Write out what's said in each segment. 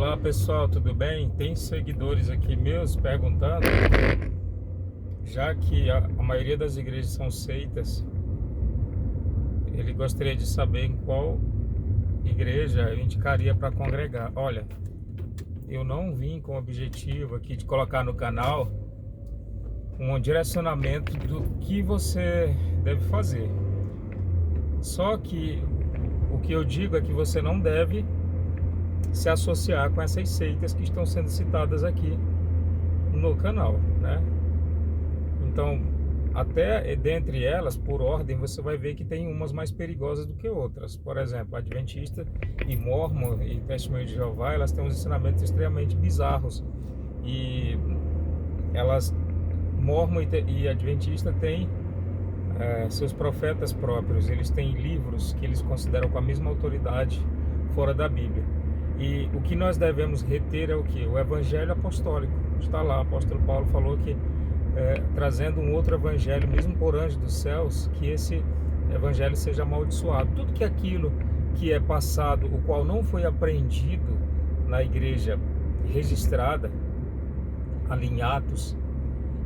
Olá pessoal, tudo bem? Tem seguidores aqui meus perguntando, já que a maioria das igrejas são seitas, ele gostaria de saber em qual igreja eu indicaria para congregar. Olha, eu não vim com o objetivo aqui de colocar no canal um direcionamento do que você deve fazer. Só que o que eu digo é que você não deve se associar com essas seitas que estão sendo citadas aqui no canal, né? Então, até dentre elas, por ordem, você vai ver que tem umas mais perigosas do que outras. Por exemplo, Adventista e Mórmon e Testemunho de Jeová, elas têm uns ensinamentos extremamente bizarros. E elas, Mórmon e Adventista, têm seus profetas próprios. Eles têm livros que eles consideram com a mesma autoridade fora da Bíblia. E o que nós devemos reter é o que? O evangelho apostólico. Está lá, o apóstolo Paulo falou que trazendo um outro evangelho, mesmo por anjo dos céus, que esse evangelho seja amaldiçoado. Tudo que aquilo que é passado, o qual não foi aprendido na igreja registrada, ali em Atos,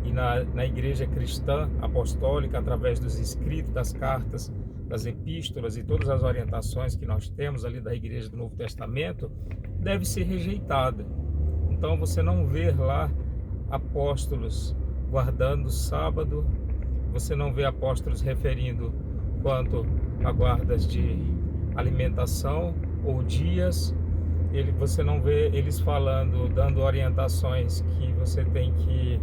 e na igreja cristã apostólica, através dos escritos, das cartas, das epístolas e todas as orientações que nós temos ali da igreja do Novo Testamento, deve ser rejeitada. Então você não vê lá apóstolos guardando o sábado, você não vê apóstolos referindo quanto a guardas de alimentação ou dias, você não vê eles falando, dando orientações que você tem que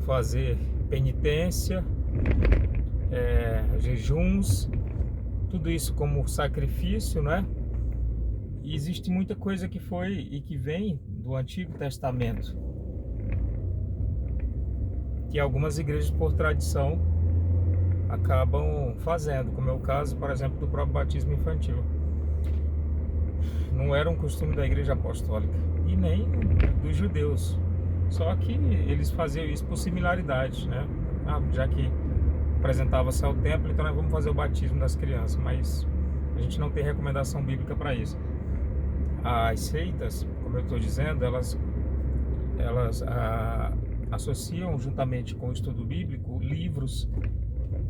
fazer penitência, jejuns, tudo isso como sacrifício, né? E existe muita coisa que foi e que vem do Antigo Testamento, que algumas igrejas, por tradição, acabam fazendo, como é o caso, por exemplo, do próprio batismo infantil. Não era um costume da igreja apostólica e nem dos judeus, só que eles faziam isso por similaridade, né? Já que apresentava-se ao templo, então nós vamos fazer o batismo das crianças, mas a gente não tem recomendação bíblica para isso. As seitas, como eu estou dizendo, elas associam juntamente com o estudo bíblico livros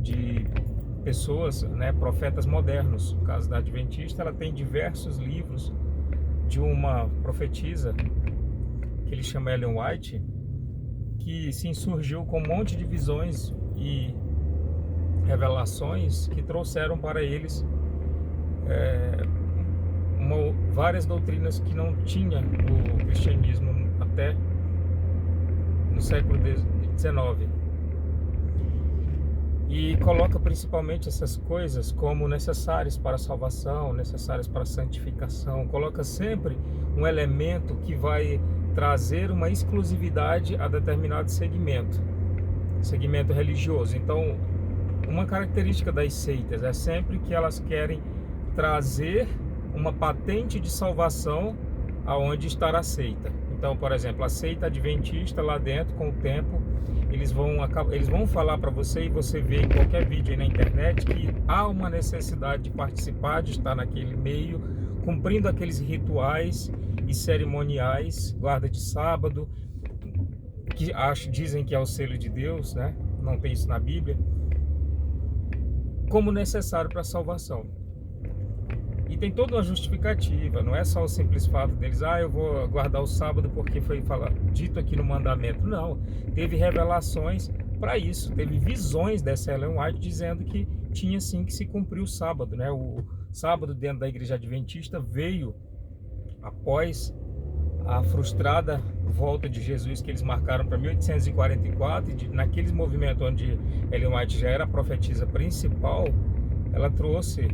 de pessoas, né, profetas modernos. No caso da Adventista, ela tem diversos livros de uma profetisa que ele chama Ellen White, que se insurgiu com um monte de visões e revelações que trouxeram para eles várias doutrinas que não tinha o cristianismo até no século XIX. E coloca principalmente essas coisas como necessárias para a salvação, necessárias para a santificação. Coloca sempre um elemento que vai trazer uma exclusividade a determinado segmento religioso. Então, uma característica das seitas é sempre que elas querem trazer uma patente de salvação aonde está a seita. Então, por exemplo, a seita adventista, lá dentro, com o tempo, eles vão falar para você, e você vê em qualquer vídeo aí na internet, que há uma necessidade de participar, de estar naquele meio, cumprindo aqueles rituais e cerimoniais, guarda de sábado, que dizem que é o selo de Deus, né? Não tem isso na Bíblia, como necessário para a salvação. E tem toda uma justificativa, não é só o simples fato deles, eu vou guardar o sábado porque foi dito aqui no mandamento. Não, teve revelações para isso, teve visões dessa Ellen White dizendo que tinha sim que se cumprir o sábado, né? O sábado dentro da igreja adventista veio após a frustrada volta de Jesus que eles marcaram para 1844, e naqueles movimentos onde Ellen White já era a profetisa principal, ela trouxe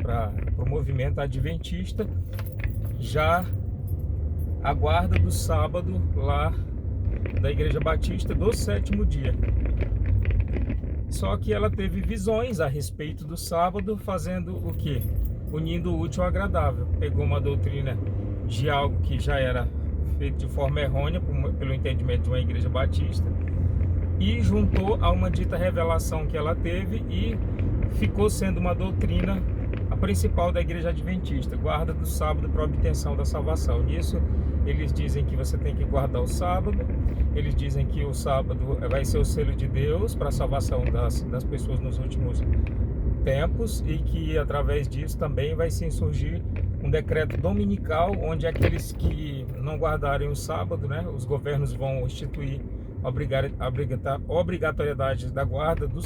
para o movimento adventista já a guarda do sábado lá da Igreja Batista do sétimo dia. Só que ela teve visões a respeito do sábado, fazendo o quê? Unindo o útil ao agradável. Pegou uma doutrina de algo que já era feito de forma errônea pelo entendimento de uma igreja batista e juntou a uma dita revelação que ela teve, e ficou sendo uma doutrina principal da igreja adventista, guarda do sábado para obtenção da salvação. Nisso, eles dizem que você tem que guardar o sábado, eles dizem que o sábado vai ser o selo de Deus para a salvação das pessoas nos últimos tempos, e que através disso também vai se surgir um decreto dominical, onde aqueles que não guardarem o sábado, né, os governos vão instituir obrigatoriedade da guarda do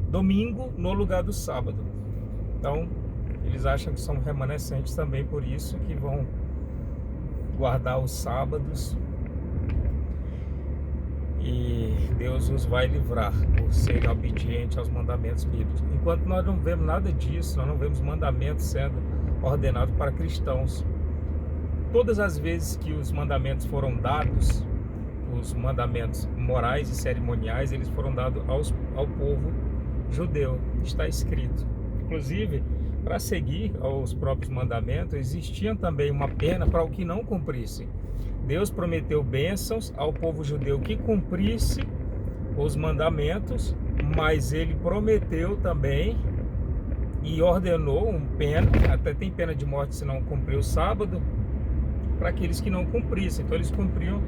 domingo no lugar do sábado. Então, eles acham que são remanescentes também, por isso que vão guardar os sábados, e Deus os vai livrar por serem obedientes aos mandamentos bíblicos. Enquanto nós não vemos nada disso, nós não vemos mandamentos sendo ordenados para cristãos. Todas as vezes que os mandamentos foram dados, os mandamentos morais e cerimoniais, eles foram dados ao povo judeu, está escrito. Inclusive, para seguir aos próprios mandamentos, existia também uma pena para o que não cumprisse. Deus prometeu bênçãos ao povo judeu que cumprisse os mandamentos, mas ele prometeu também e ordenou pena, até tem pena de morte se não cumprir o sábado, para aqueles que não cumprissem. Então eles cumpriam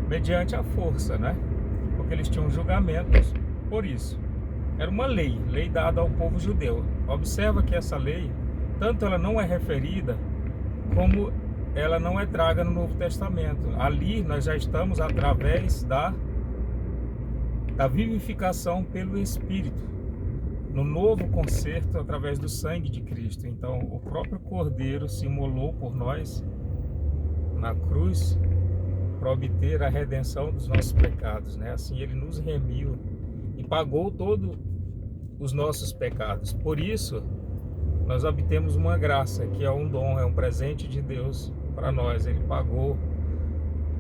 mediante a força, né? Porque eles tinham julgamentos por isso. Era uma lei dada ao povo judeu. Observa que essa lei, tanto ela não é referida, como ela não é traga no Novo Testamento. Ali nós já estamos através da vivificação pelo Espírito, no novo concerto através do sangue de Cristo. Então o próprio Cordeiro se imolou por nós na cruz para obter a redenção dos nossos pecados, né? Assim ele nos remiu e pagou todos os nossos pecados. Por isso nós obtemos uma graça, que é um dom, é um presente de Deus para nós. Ele pagou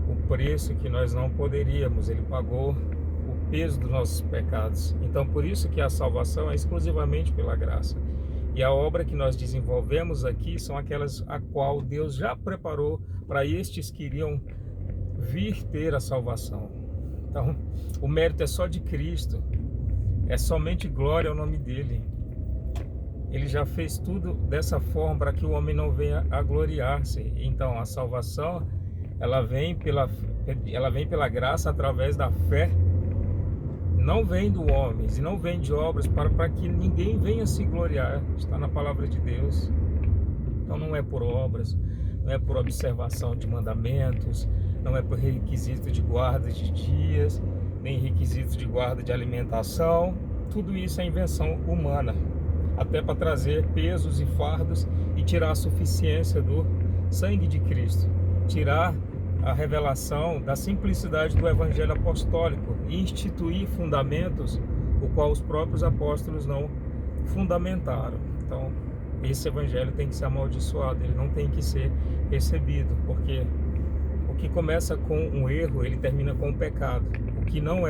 o preço que nós não poderíamos, ele pagou o peso dos nossos pecados. Então por isso que a salvação é exclusivamente pela graça. E a obra que nós desenvolvemos aqui são aquelas a qual Deus já preparou para estes que iriam vir ter a salvação. Então o mérito é só de Cristo, é somente glória ao nome dele. Ele já fez tudo dessa forma para que o homem não venha a gloriar-se. Então a salvação ela vem pela graça através da fé. Não vem do homem e não vem de obras para que ninguém venha se gloriar. Está na palavra de Deus. Então não é por obras, não é por observação de mandamentos, não é por requisito de guarda de dias, nem requisito de guarda de alimentação. Tudo isso é invenção humana, até para trazer pesos e fardos e tirar a suficiência do sangue de Cristo, tirar a revelação da simplicidade do evangelho apostólico e instituir fundamentos o qual os próprios apóstolos não fundamentaram. Então esse evangelho tem que ser amaldiçoado, ele não tem que ser recebido, porque o que começa com um erro, ele termina com um pecado. O que não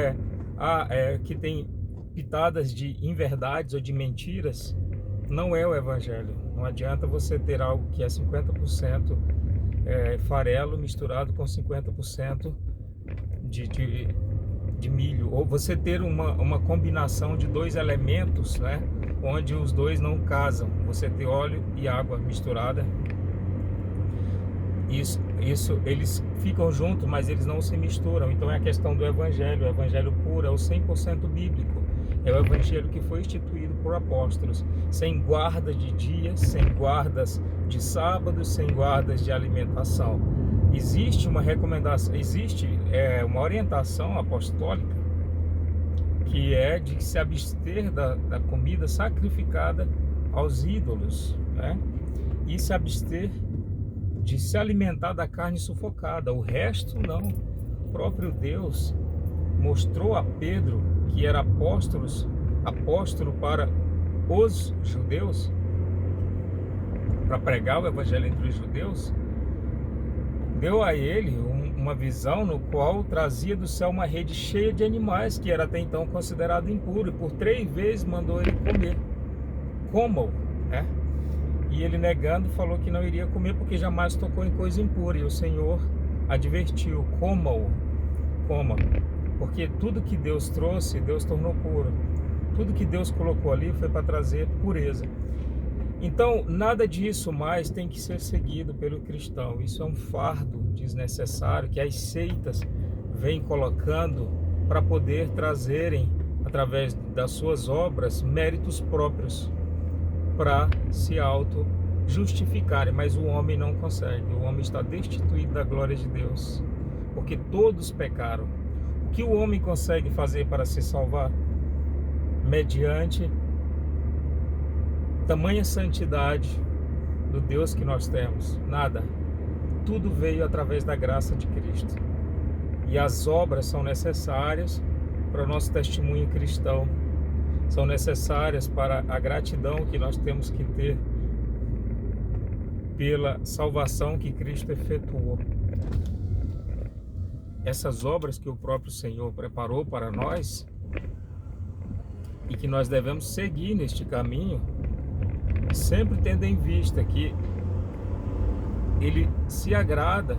que tem pitadas de inverdades ou de mentiras, não é o evangelho. Não adianta você ter algo que é 50% farelo misturado com 50% de milho, ou você ter uma combinação de dois elementos, né, onde os dois não casam. Você ter óleo e água misturada, isso eles ficam juntos, mas eles não se misturam. Então é a questão do evangelho. O evangelho puro é o 100% bíblico. É o evangelho que foi instituído por apóstolos, sem guarda de dias, sem guardas de sábados, sem guardas de alimentação. Existe uma recomendação, existe uma orientação apostólica, que é de se abster da comida sacrificada aos ídolos, né? E se abster de se alimentar da carne sufocada. O resto não. O próprio Deus mostrou a Pedro, que era apóstolo para os judeus, para pregar o evangelho entre os judeus, deu a ele uma visão no qual trazia do céu uma rede cheia de animais, que era até então considerado impuro, e por 3 vezes mandou ele comer. Coma-o, né? E ele, negando, falou que não iria comer porque jamais tocou em coisa impura. E o Senhor advertiu: coma-o, coma, porque tudo que Deus trouxe, Deus tornou puro. Tudo que Deus colocou ali foi para trazer pureza. Então, nada disso mais tem que ser seguido pelo cristão. Isso é um fardo desnecessário que as seitas vêm colocando para poder trazerem, através das suas obras, méritos próprios para se auto-justificarem. Mas o homem não consegue. O homem está destituído da glória de Deus, porque todos pecaram. O que o homem consegue fazer para se salvar? Mediante tamanha santidade do Deus que nós temos? Nada. Tudo veio através da graça de Cristo. E as obras são necessárias para o nosso testemunho cristão. São necessárias para a gratidão que nós temos que ter pela salvação que Cristo efetuou. Essas obras que o próprio Senhor preparou para nós e que nós devemos seguir neste caminho, sempre tendo em vista que Ele se agrada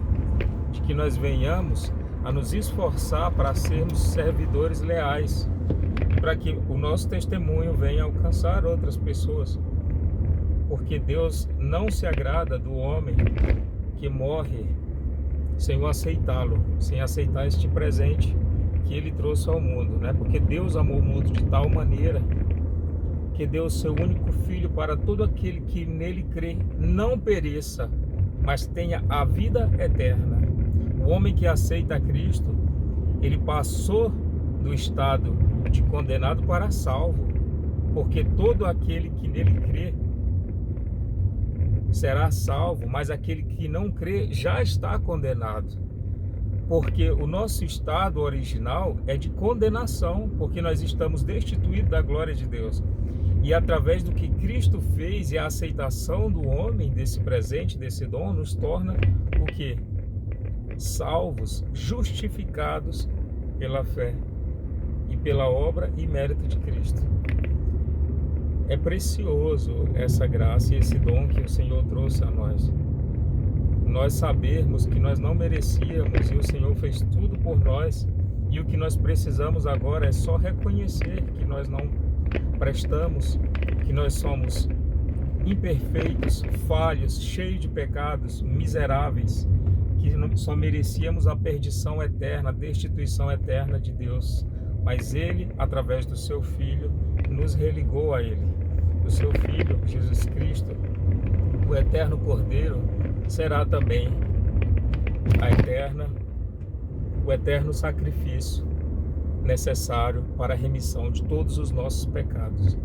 de que nós venhamos a nos esforçar para sermos servidores leais, para que o nosso testemunho venha alcançar outras pessoas, porque Deus não se agrada do homem que morre sem o aceitá-lo, sem aceitar este presente que Ele trouxe ao mundo, né? Porque Deus amou o mundo de tal maneira que deu o seu único Filho para todo aquele que nele crê não pereça, mas tenha a vida eterna. O homem que aceita Cristo, ele passou do estado de condenado para salvo, porque todo aquele que nele crê será salvo, mas aquele que não crê já está condenado, porque o nosso estado original é de condenação, porque nós estamos destituídos da glória de Deus. E através do que Cristo fez e a aceitação do homem desse presente, desse dom, nos torna o quê? Salvos, justificados pela fé e pela obra e mérito de Cristo. É precioso essa graça e esse dom que o Senhor trouxe a nós. Nós sabermos que nós não merecíamos e o Senhor fez tudo por nós, e o que nós precisamos agora é só reconhecer que nós não prestamos, que nós somos imperfeitos, falhos, cheios de pecados, miseráveis, que só merecíamos a perdição eterna, a destituição eterna de Deus. Mas Ele, através do Seu Filho, nos religou a Ele. O Seu Filho, Jesus Cristo, o eterno Cordeiro, será também o eterno sacrifício necessário para a remissão de todos os nossos pecados.